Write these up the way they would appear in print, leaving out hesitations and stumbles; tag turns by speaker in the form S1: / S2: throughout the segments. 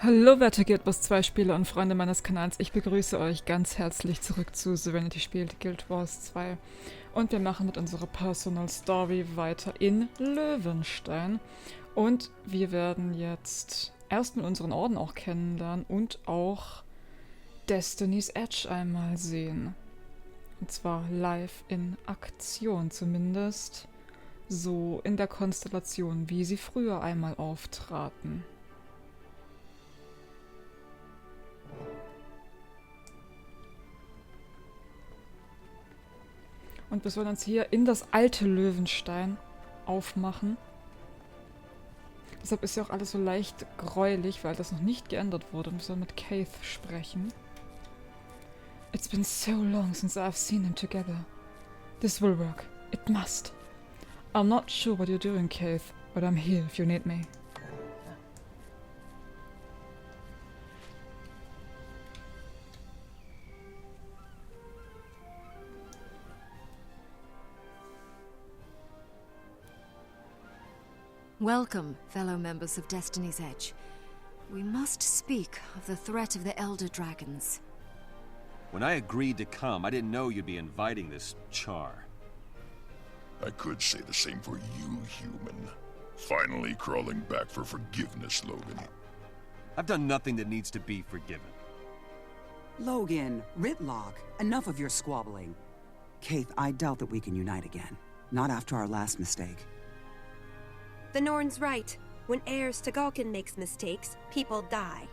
S1: Hallo werte Guild Wars 2 Spieler und Freunde meines Kanals, ich begrüße euch ganz herzlich zurück zu Serenity Spielt Guild Wars 2 und wir machen mit unserer Personal Story weiter in Löwenstein und wir werden jetzt erstmal unseren Orden auch kennenlernen und auch Destiny's Edge einmal sehen. Und zwar live in Aktion zumindest, so in der Konstellation, wie sie früher einmal auftraten. Und wir sollen uns hier in das alte Löwenstein aufmachen. Deshalb ist ja auch alles so leicht gräulich, weil das noch nicht geändert wurde. Wir sollen mit Keith sprechen. It's been so long since I've seen them together. This will work. It must. I'm not sure what you're doing, Keith, but I'm here if you need me.
S2: Welcome, fellow members of Destiny's Edge. We must speak of the threat of the Elder Dragons.
S3: When I agreed to come, I didn't know you'd be inviting this char.
S4: I could say the same for you, human. Finally crawling back for forgiveness, Logan.
S3: I've done nothing that needs to be forgiven.
S5: Logan, Ritlock, enough of your squabbling. Keith, I doubt that we can unite again. Not after our last mistake.
S6: The Norn's right. When heirs to Galkin makes mistakes, people die.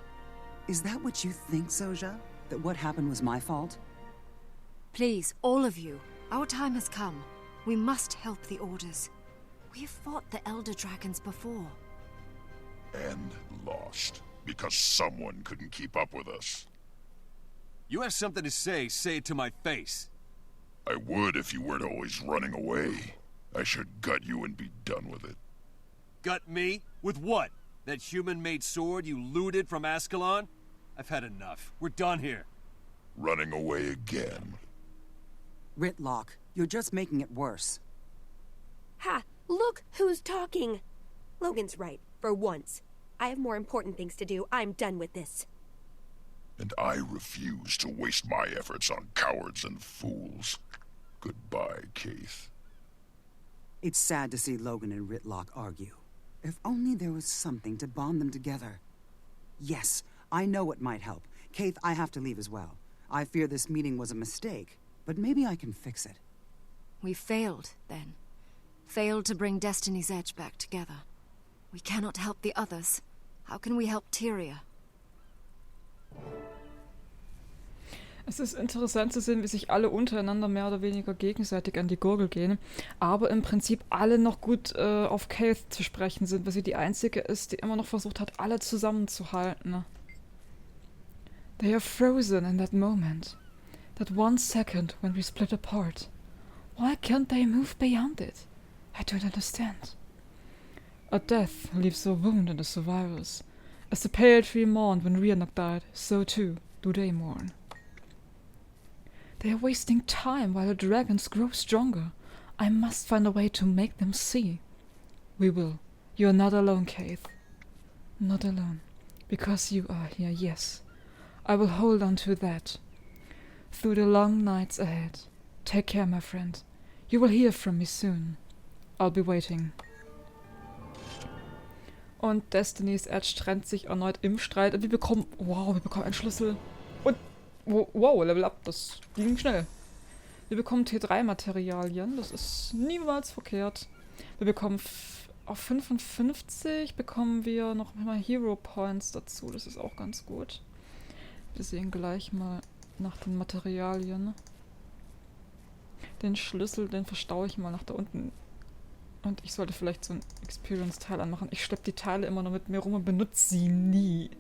S5: Is that what you think, Soja? That what happened was my fault?
S2: Please, all of you, our time has come. We must help the Orders. We have fought the Elder Dragons before.
S4: And lost. Because someone couldn't keep up with us.
S3: You have something to say it to my face.
S4: I would if you weren't always running away. I should gut you and be done with it.
S3: Gut me? With what? That human-made sword you looted from Ascalon? I've had enough. We're done here.
S4: Running away again.
S5: Ritlock, you're just making it worse.
S6: Ha! Look who's talking! Logan's right, for once. I have more important things to do. I'm done with this.
S4: And I refuse to waste my efforts on cowards and fools. Goodbye, Keith.
S5: It's sad to see Logan and Ritlock argue. If only there was something to bond them together. Yes, I know what might help. Keith, I have to leave as well. I fear this meeting was a mistake, but maybe I can fix it.
S2: We failed, then. Failed to bring Destiny's Edge back together. We cannot help the others. How can we help Tyria?
S1: Es ist interessant zu sehen, wie sich alle untereinander mehr oder weniger gegenseitig an die Gurgel gehen, aber im Prinzip alle noch gut auf Keith zu sprechen sind, weil sie die einzige ist, die immer noch versucht hat, alle zusammenzuhalten. They are frozen in that moment. That 1 second when we split apart. Why can't they move beyond it? I don't understand. A death leaves a wound in the survivors. As the pale tree mourned when Rhiannoc died, so too do they mourn. They are wasting time while the dragons grow stronger. I must find a way to make them see. We will. You are not alone, Keith. Not alone. Because you are here, yes. I will hold on to that. Through the long nights ahead. Take care, my friend. You will hear from me soon. I'll be waiting. Und Destiny's Edge trennt sich erneut im Streit. Und wir bekommen einen Schlüssel. Und wow, Level Up, das ging schnell. Wir bekommen T3-Materialien, das ist niemals verkehrt. Wir bekommen auf 55 bekommen wir noch mal Hero Points dazu, das ist auch ganz gut. Wir sehen gleich mal nach den Materialien. Den Schlüssel, den verstaue ich mal nach da unten. Und ich sollte vielleicht so ein Experience-Teil anmachen. Ich schleppe die Teile immer nur mit mir rum und benutze sie nie.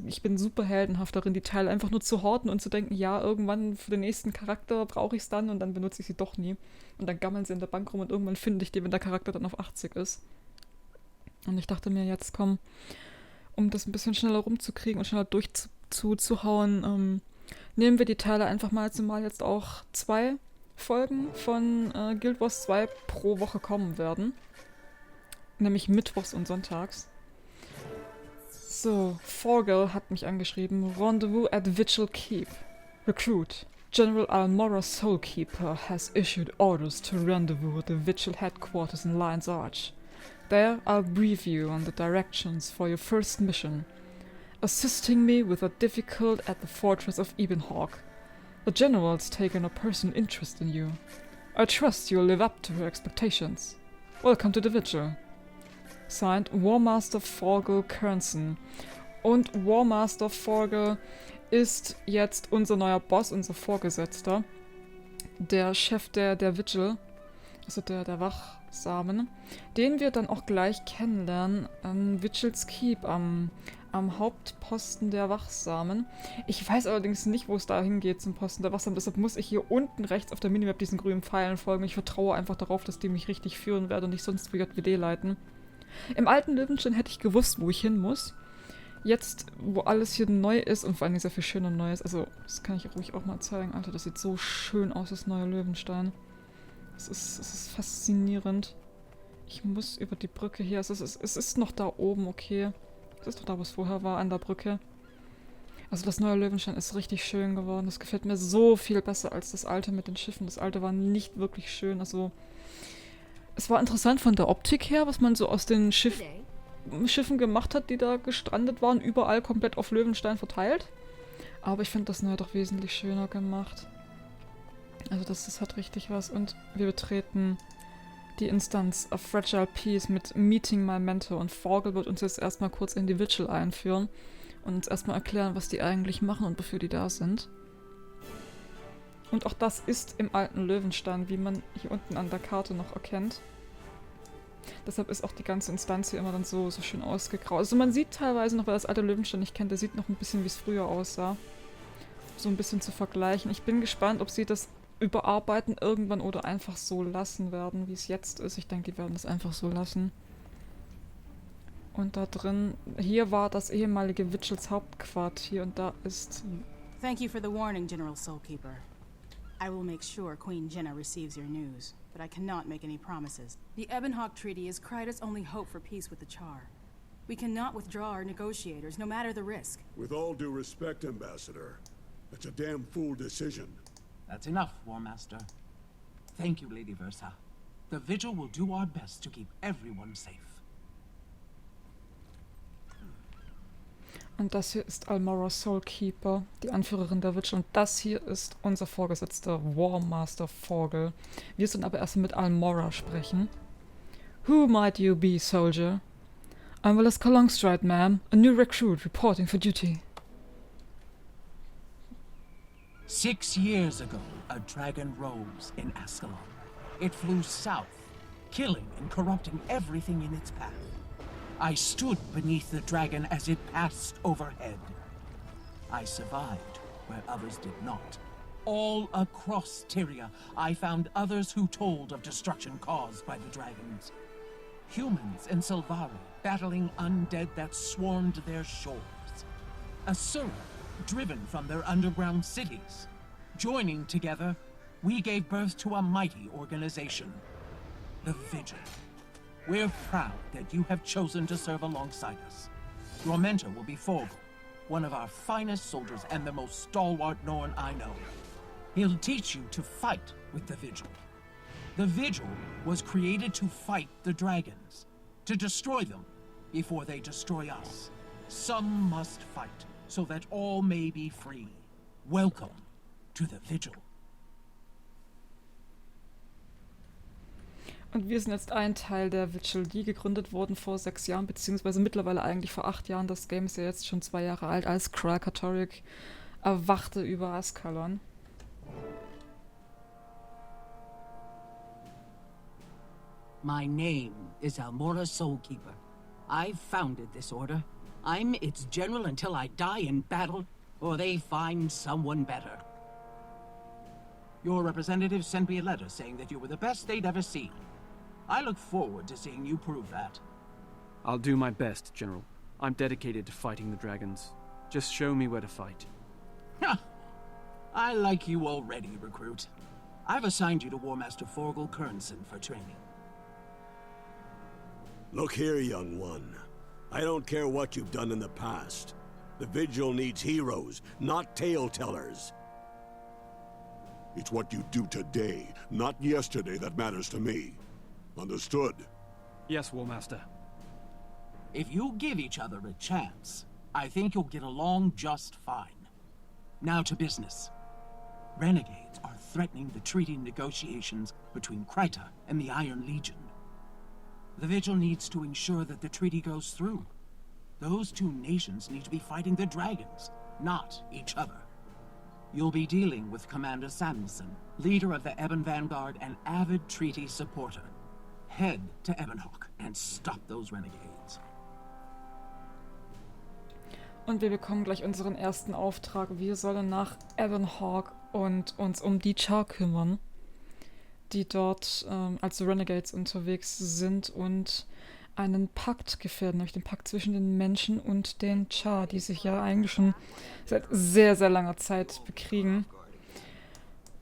S1: Ich bin super heldenhaft darin, die Teile einfach nur zu horten und zu denken, ja, irgendwann für den nächsten Charakter brauche ich es dann und dann benutze ich sie doch nie. Und dann gammeln sie in der Bank rum und irgendwann finde ich die, wenn der Charakter dann auf 80 ist. Und ich dachte mir, jetzt komm, um das ein bisschen schneller rumzukriegen und schneller durchzuhauen, nehmen wir die Teile einfach mal, zumal jetzt auch 2 Folgen von Guild Wars 2 pro Woche kommen werden. Nämlich mittwochs und sonntags. So, Forgel hat mich angeschrieben. Rendezvous at Vigil Keep. Recruit. General Almora Soulkeeper has issued orders to rendezvous at the Vigil headquarters in Lion's Arch. There, I'll brief you on the directions for your first mission. Assisting me with a difficult at the fortress of Ebenhawk. The general's taken a personal interest in you. I trust you'll live up to her expectations. Welcome to the Vigil. Signed, War Master Forgel Kernson. Und War Master Forgel ist jetzt unser neuer Boss, unser Vorgesetzter. Der Chef der Vigil, also der Wachsamen, den wir dann auch gleich kennenlernen an Vigil's Keep, am Hauptposten der Wachsamen. Ich weiß allerdings nicht, wo es da hingeht zum Posten der Wachsamen, deshalb muss ich hier unten rechts auf der Minimap diesen grünen Pfeilen folgen. Ich vertraue einfach darauf, dass die mich richtig führen werden und nicht sonst wie JWD leiten. Im alten Löwenstein hätte ich gewusst, wo ich hin muss. Jetzt, wo alles hier neu ist und vor allem sehr viel schöner Neues, also das kann ich ruhig auch mal zeigen. Alter, das sieht so schön aus, das neue Löwenstein. Es ist faszinierend. Ich muss über die Brücke hier. Es ist noch da oben, okay. Es ist doch da, wo es vorher war, an der Brücke. Also das neue Löwenstein ist richtig schön geworden. Das gefällt mir so viel besser als das alte mit den Schiffen. Das alte war nicht wirklich schön. Also es war interessant von der Optik her, was man so aus den Schiffen gemacht hat, die da gestrandet waren. Überall komplett auf Löwenstein verteilt. Aber ich finde das neue doch wesentlich schöner gemacht. Also das hat richtig was. Und wir betreten die Instanz A Fragile Peace mit Meeting My Mentor. Und Forgel wird uns jetzt erstmal kurz in die Vigil einführen und uns erstmal erklären, was die eigentlich machen und wofür die da sind. Und auch das ist im alten Löwenstein, wie man hier unten an der Karte noch erkennt. Deshalb ist auch die ganze Instanz hier immer dann so schön ausgegraut. Also man sieht teilweise noch, wer das alte Löwenstein nicht kennt, der sieht noch ein bisschen, wie es früher aussah. So ein bisschen zu vergleichen. Ich bin gespannt, ob sie das überarbeiten irgendwann oder einfach so lassen werden, wie es jetzt ist. Ich denke, die werden es einfach so lassen. Und da drin, hier war das ehemalige Vigils Hauptquartier und da ist...
S7: Thank you for the warning, General Soulkeeper. I will make sure Queen Jenna receives your news, but I cannot make any promises. The Ebenhawk Treaty is Kryta's only hope for peace with the Char. We cannot withdraw our negotiators, no matter the risk.
S8: With all due respect, Ambassador, that's a damn fool decision.
S9: That's enough, War Master. Thank you, Lady Versa. The Vigil will do our best to keep everyone safe.
S1: Und das hier ist Almora Soulkeeper, die Anführerin der Vigil. Und das hier ist unser Vorgesetzter War Master Forgel. Wir sollen aber erst mit Almora sprechen. Who might you be, soldier? I'm Valeska Longstride, ma'am. A new recruit reporting for duty.
S9: 6 years ago, a dragon rose in Ascalon. It flew south, killing and corrupting everything in its path. I stood beneath the dragon as it passed overhead. I survived where others did not. All across Tyria, I found others who told of destruction caused by the dragons. Humans and Silvari battling undead that swarmed their shores. Asura driven from their underground cities. Joining together, we gave birth to a mighty organization, the Vigil. We're proud that you have chosen to serve alongside us. Your mentor will be Forgel, one of our finest soldiers and the most stalwart Norn I know. He'll teach you to fight with the Vigil. The Vigil was created to fight the dragons, to destroy them before they destroy us. Some must fight, so that all may be free. Welcome to the Vigil.
S1: Und wir sind jetzt ein Teil der Vigil, die gegründet wurden vor 6 Jahren, beziehungsweise mittlerweile eigentlich vor 8 Jahren. Das Game ist ja jetzt schon 2 Jahre alt, als Krakatorik erwachte über Ascalon.
S10: My name is Almora Soulkeeper. I founded this order. I'm its general until I die in battle, or they find someone better.
S9: Your representative sent me a letter saying that you were the best they'd ever seen. I look forward to seeing you prove that.
S11: I'll do my best, General. I'm dedicated to fighting the dragons. Just show me where to fight.
S9: Ha! I like you already, recruit. I've assigned you to War Master Forgel Kernson for training.
S8: Look here, young one. I don't care what you've done in the past. The Vigil needs heroes, not tale-tellers. It's what you do today, not yesterday, that matters to me. Understood?
S11: Yes, War Master.
S10: If you give each other a chance, I think you'll get along just fine. Now to business. Renegades are threatening the treaty negotiations between Kryta and the Iron Legion. The Vigil needs to ensure that the treaty goes through. Those two nations need to be fighting the dragons, not each other. You'll be dealing with Commander Samuelson, leader of the Ebon Vanguard and avid treaty supporter. Head to Ebonhawk and stop those renegades.
S1: Und wir bekommen gleich unseren ersten Auftrag. Wir sollen nach Ebonhawk und uns um die Char kümmern, die dort als Renegades unterwegs sind und einen Pakt gefährden, nämlich den Pakt zwischen den Menschen und den Char, die sich ja eigentlich schon seit sehr, sehr langer Zeit bekriegen.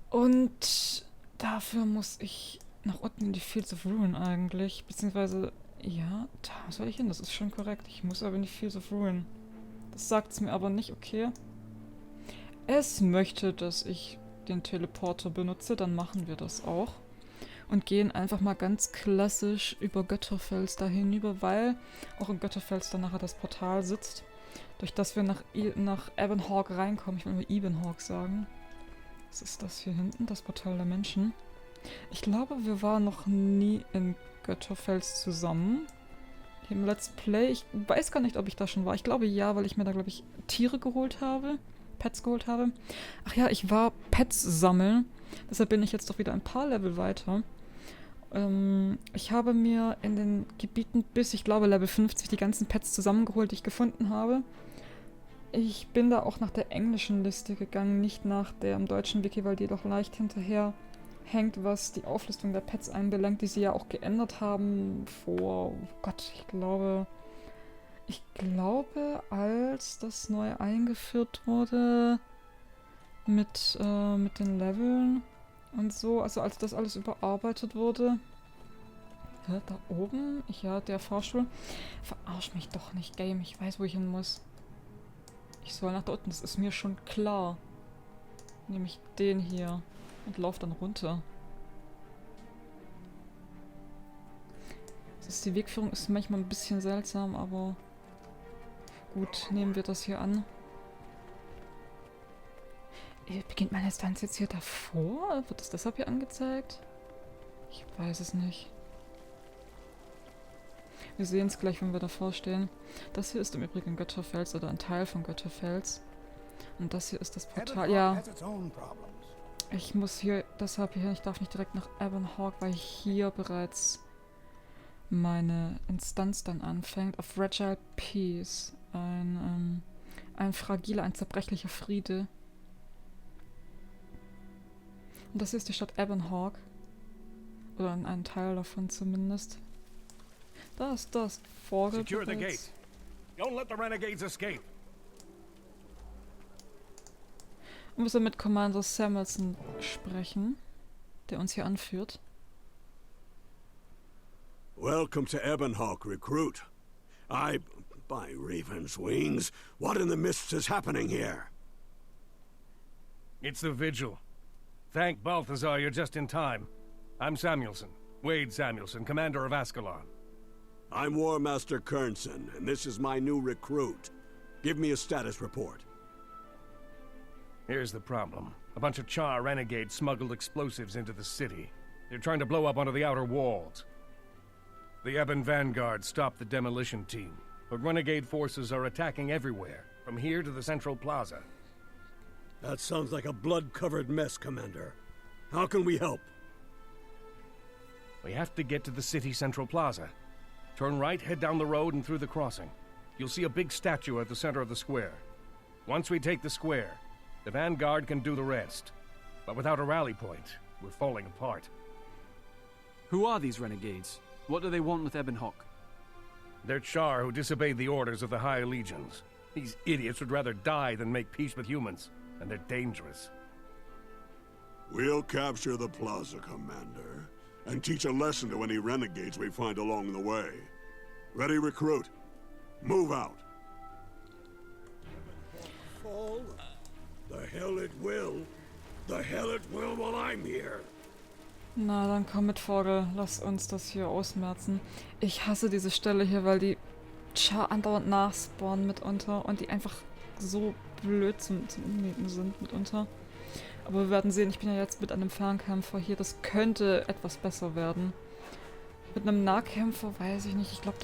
S1: Und dafür muss ich nach unten in die Fields of Ruin eigentlich, beziehungsweise, ja, da soll ich hin, das ist schon korrekt. Ich muss aber in die Fields of Ruin. Das sagt es mir aber nicht, okay. Es möchte, dass ich den Teleporter benutze, dann machen wir das auch. Und gehen einfach mal ganz klassisch über Götterfels da hinüber, weil auch in Götterfels dann nachher das Portal sitzt. Durch das wir nach Ebonhawk reinkommen. Ich will nur Ebonhawk sagen. Was ist das hier hinten? Das Portal der Menschen. Ich glaube, wir waren noch nie in Götterfels zusammen. Hier im Let's Play. Ich weiß gar nicht, ob ich da schon war. Ich glaube ja, weil ich mir da, glaube ich, Tiere geholt habe. Pets geholt habe. Ach ja, ich war Pets sammeln. Deshalb bin ich jetzt doch wieder ein paar Level weiter. Ich habe mir in den Gebieten bis, ich glaube, Level 50 die ganzen Pets zusammengeholt, die ich gefunden habe. Ich bin da auch nach der englischen Liste gegangen, nicht nach der im deutschen Wiki, weil die doch leicht hinterher hängt, was die Auflistung der Pets einbelangt, die sie ja auch geändert haben vor, oh Gott, ich glaube, als das neu eingeführt wurde mit den Leveln und so, also als das alles überarbeitet wurde. Ja, da oben, ja, der Fahrstuhl. Verarsch mich doch nicht, Game, ich weiß, wo ich hin muss. Ich soll nach da unten, das ist mir schon klar. Nehme ich den hier und laufe dann runter. Die Wegführung ist manchmal ein bisschen seltsam, aber gut, nehmen wir das hier an. Beginnt meine Instanz jetzt hier davor? Wird das deshalb hier angezeigt? Ich weiß es nicht. Wir sehen es gleich, wenn wir davor stehen. Das hier ist im Übrigen Götterfels oder ein Teil von Götterfels. Und das hier ist das Portal. Ja. Ich muss hier, deshalb hier, ich darf nicht direkt nach Ebonhawk, weil hier bereits meine Instanz dann anfängt. Auf Fragile Peace. Ein fragiler, ein zerbrechlicher Friede. Und das hier ist die Stadt Ebonhawk. Oder ein Teil davon zumindest. Da ist das Vorgeld.
S12: Secure the gate. Don't let the renegades escape.
S1: Wir müssen mit Commander Samuelson sprechen, der uns hier anführt.
S8: Welcome to Ebonhawk, recruit. By Raven's wings, what in the mists is happening here?
S12: It's the Vigil. Thank Balthazar, you're just in time. I'm Samuelson, Wade Samuelson, commander of Ascalon.
S8: I'm War Master Kernson, and this is my new recruit. Give me a status report.
S12: Here's the problem. A bunch of Char renegades smuggled explosives into the city. They're trying to blow up one of the outer walls. The Ebon Vanguard stopped the demolition team, but renegade forces are attacking everywhere, from here to the Central Plaza.
S8: That sounds like a blood-covered mess, Commander. How can we help?
S12: We have to get to the city Central Plaza. Turn right, head down the road and through the crossing. You'll see a big statue at the center of the square. Once we take the square, the Vanguard can do the rest. But without a rally point, we're falling apart.
S11: Who are these renegades? What do they want with Ebonhawk?
S12: They're Char who disobeyed the orders of the High Legions. These idiots would rather die than make peace with humans, and they're dangerous.
S8: We'll capture the plaza, Commander, and teach a lesson to any renegades we find along the way. Ready, recruit? Move out. Fall? The hell it will. The hell it will while I'm here.
S1: Na, dann komm mit, Vogel. Lass uns das hier ausmerzen. Ich hasse diese Stelle hier, weil die Char andauernd nachspawnen mitunter und die einfach so blöd zum Umnieten sind mitunter. Aber wir werden sehen, ich bin ja jetzt mit einem Fernkämpfer hier. Das könnte etwas besser werden. Mit einem Nahkämpfer weiß ich nicht. Ich glaube,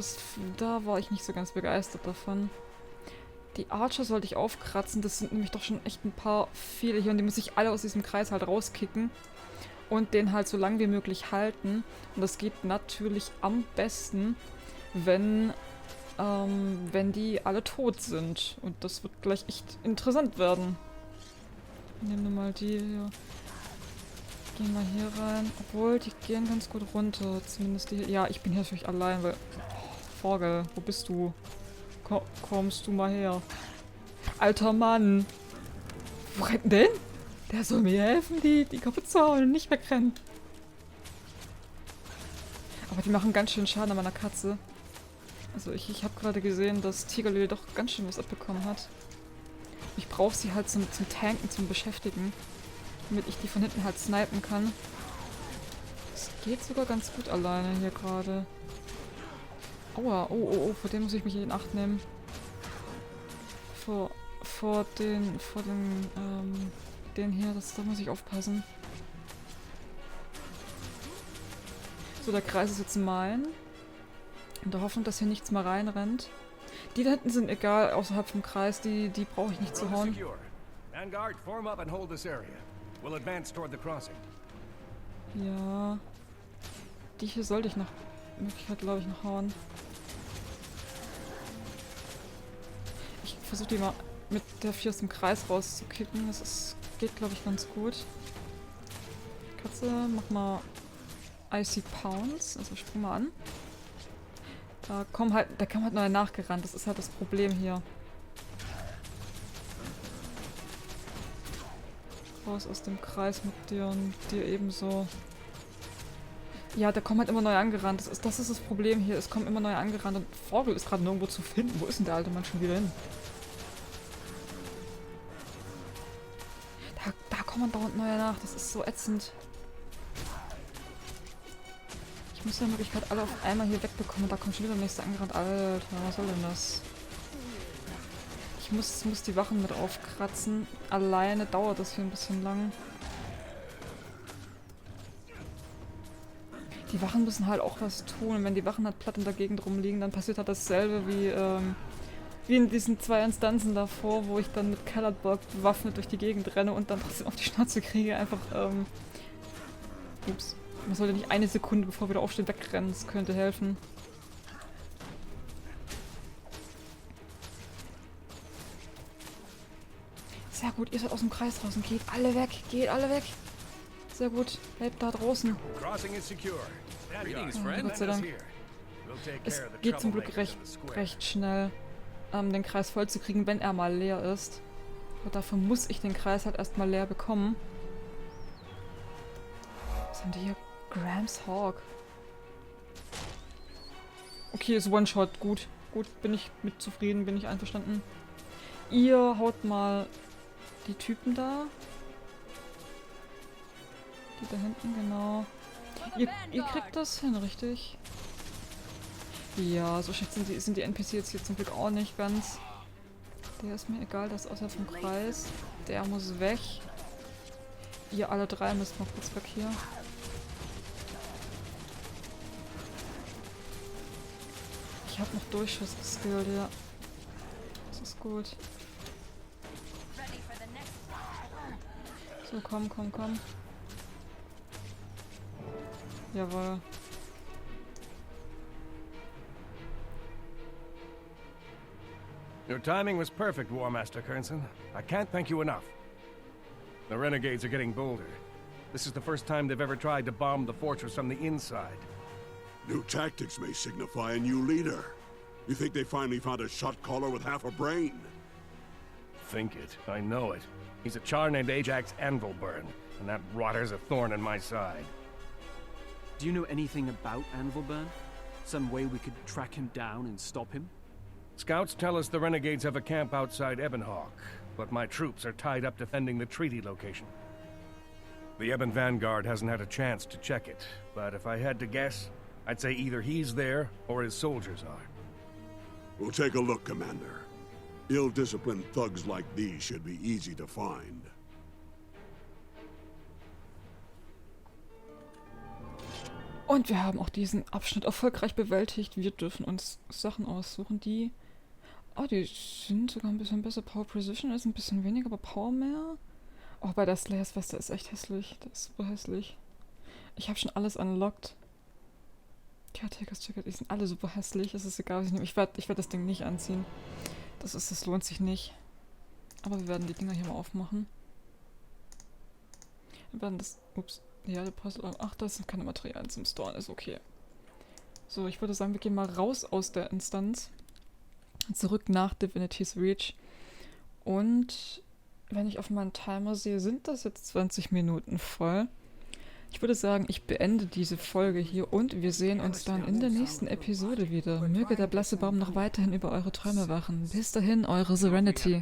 S1: da war ich nicht so ganz begeistert davon. Die Archer sollte ich aufkratzen. Das sind nämlich doch schon echt ein paar viele hier. Und die muss ich alle aus diesem Kreis halt rauskicken. Und den halt so lang wie möglich halten. Und das geht natürlich am besten, wenn die alle tot sind. Und das wird gleich echt interessant werden. Nehmen wir mal die hier. Gehen wir hier rein. Obwohl, die gehen ganz gut runter. Zumindest die hier. Ja, ich bin hier natürlich allein, weil... Oh, Vogel, wo bist du? Kommst du mal her? Alter Mann! Wo rennt denn? Der soll mir helfen, die kaputt zu hauen und nicht wegrennen. Aber die machen ganz schön Schaden an meiner Katze. Also ich habe gerade gesehen, dass Tigerlily doch ganz schön was abbekommen hat. Ich brauche sie halt zum Tanken, zum Beschäftigen. Damit ich die von hinten halt snipen kann. Das geht sogar ganz gut alleine hier gerade. Aua, oh, vor dem muss ich mich in Acht nehmen. Vor den hier, da muss ich aufpassen. So, der Kreis ist jetzt mein. In der Hoffnung, dass hier nichts mehr reinrennt. Die da hinten sind egal, außerhalb vom Kreis, die brauche ich nicht zu hauen. Ja. Die hier sollte ich nach Möglichkeit, glaube ich, noch hauen. Ich versuche die mal mit der 4 aus dem Kreis rauszukicken. Das geht, glaube ich, ganz gut. Katze, mach mal Icy Pounce. Also spring mal an. Da kam halt neu nachgerannt. Das ist halt das Problem hier. Raus aus dem Kreis mit dir und dir ebenso. Ja, da kommen halt immer neu angerannt. Das ist das Problem hier. Es kommen immer neu angerannt und Vogel ist gerade nirgendwo zu finden. Wo ist denn der alte Mann schon wieder hin? Da kommen dauernd neue nach. Das ist so ätzend. Ich muss ja in Möglichkeit alle auf einmal hier wegbekommen. Da kommt schon wieder der nächste angerannt. Alter, was soll denn das? Ich muss die Wachen mit aufkratzen. Alleine dauert das hier ein bisschen lang. Die Wachen müssen halt auch was tun. Und wenn die Wachen halt platt in der Gegend rumliegen, dann passiert halt dasselbe wie in diesen 2 Instanzen davor, wo ich dann mit Colourburg bewaffnet durch die Gegend renne und dann trotzdem auf die Schnauze kriege. Einfach, ups. Man sollte nicht eine Sekunde, bevor wir wieder aufstehen, wegrennen. Das könnte helfen. Sehr gut, ihr seid aus dem Kreis draußen. Geht alle weg, geht alle weg. Sehr gut, bleibt da draußen. Oh, Gott sei Dank. Es geht zum Glück recht schnell, den Kreis voll zu kriegen, wenn er mal leer ist. Aber dafür muss ich den Kreis halt erstmal leer bekommen. Was haben die hier? Grams Hawk. Okay, ist One-Shot. Gut. Gut, bin ich mit zufrieden, bin ich einverstanden. Ihr haut mal die Typen da. Die da hinten, genau. Ihr kriegt das hin, richtig? Ja, so schlecht sind die NPC jetzt hier zum Glück auch nicht ganz. Der ist mir egal, das ist außerhalb vom Kreis. Der muss weg. Ihr alle 3 müsst noch kurz weg hier. Ich habe noch Durchschuss geskillt, ja. Das ist gut. So, komm. Jawohl.
S12: Your timing was perfect, War Master Kernson. I can't thank you enough. The renegades are getting bolder. This is the first time they've ever tried to bomb the fortress from the inside.
S8: New tactics may signify a new leader. You think they finally found a shot caller with half a brain?
S12: Think it. I know it. He's a char named Ajax Anvilburn, and that rotter's a thorn in my side.
S11: Do you know anything about Anvilburn? Some way we could track him down and stop him?
S12: Scouts tell us the renegades have a camp outside Ebonhawk, but my troops are tied up defending the treaty location. The Ebon Vanguard hasn't had a chance to check it, but if I had to guess, I'd say either he's there or his soldiers are.
S8: We'll take a look, Commander. Ill-disciplined thugs like these should be easy to find.
S1: Und wir haben auch diesen Abschnitt erfolgreich bewältigt. Wir dürfen uns Sachen aussuchen, die... Oh, die sind sogar ein bisschen besser. Power Precision ist ein bisschen weniger, aber Power mehr. Oh, bei der Slayers-Weste ist echt hässlich. Das ist super hässlich. Ich habe schon alles unlocked. Caretaker's Jacket, die sind alle super hässlich. Es ist egal, was ich nehme. Ich werd das Ding nicht anziehen. Das lohnt sich nicht. Aber wir werden die Dinger hier mal aufmachen. Wir werden das... Ups. Ja, der Puzzle. Ach, das sind keine Materialien zum Storen. Ist okay. So, ich würde sagen, wir gehen mal raus aus der Instanz. Zurück nach Divinity's Reach. Und wenn ich auf meinen Timer sehe, sind das jetzt 20 Minuten voll. Ich würde sagen, ich beende diese Folge hier und wir sehen uns dann in der nächsten Episode wieder. Möge der blasse Baum noch weiterhin über eure Träume wachen. Bis dahin, eure Serenity.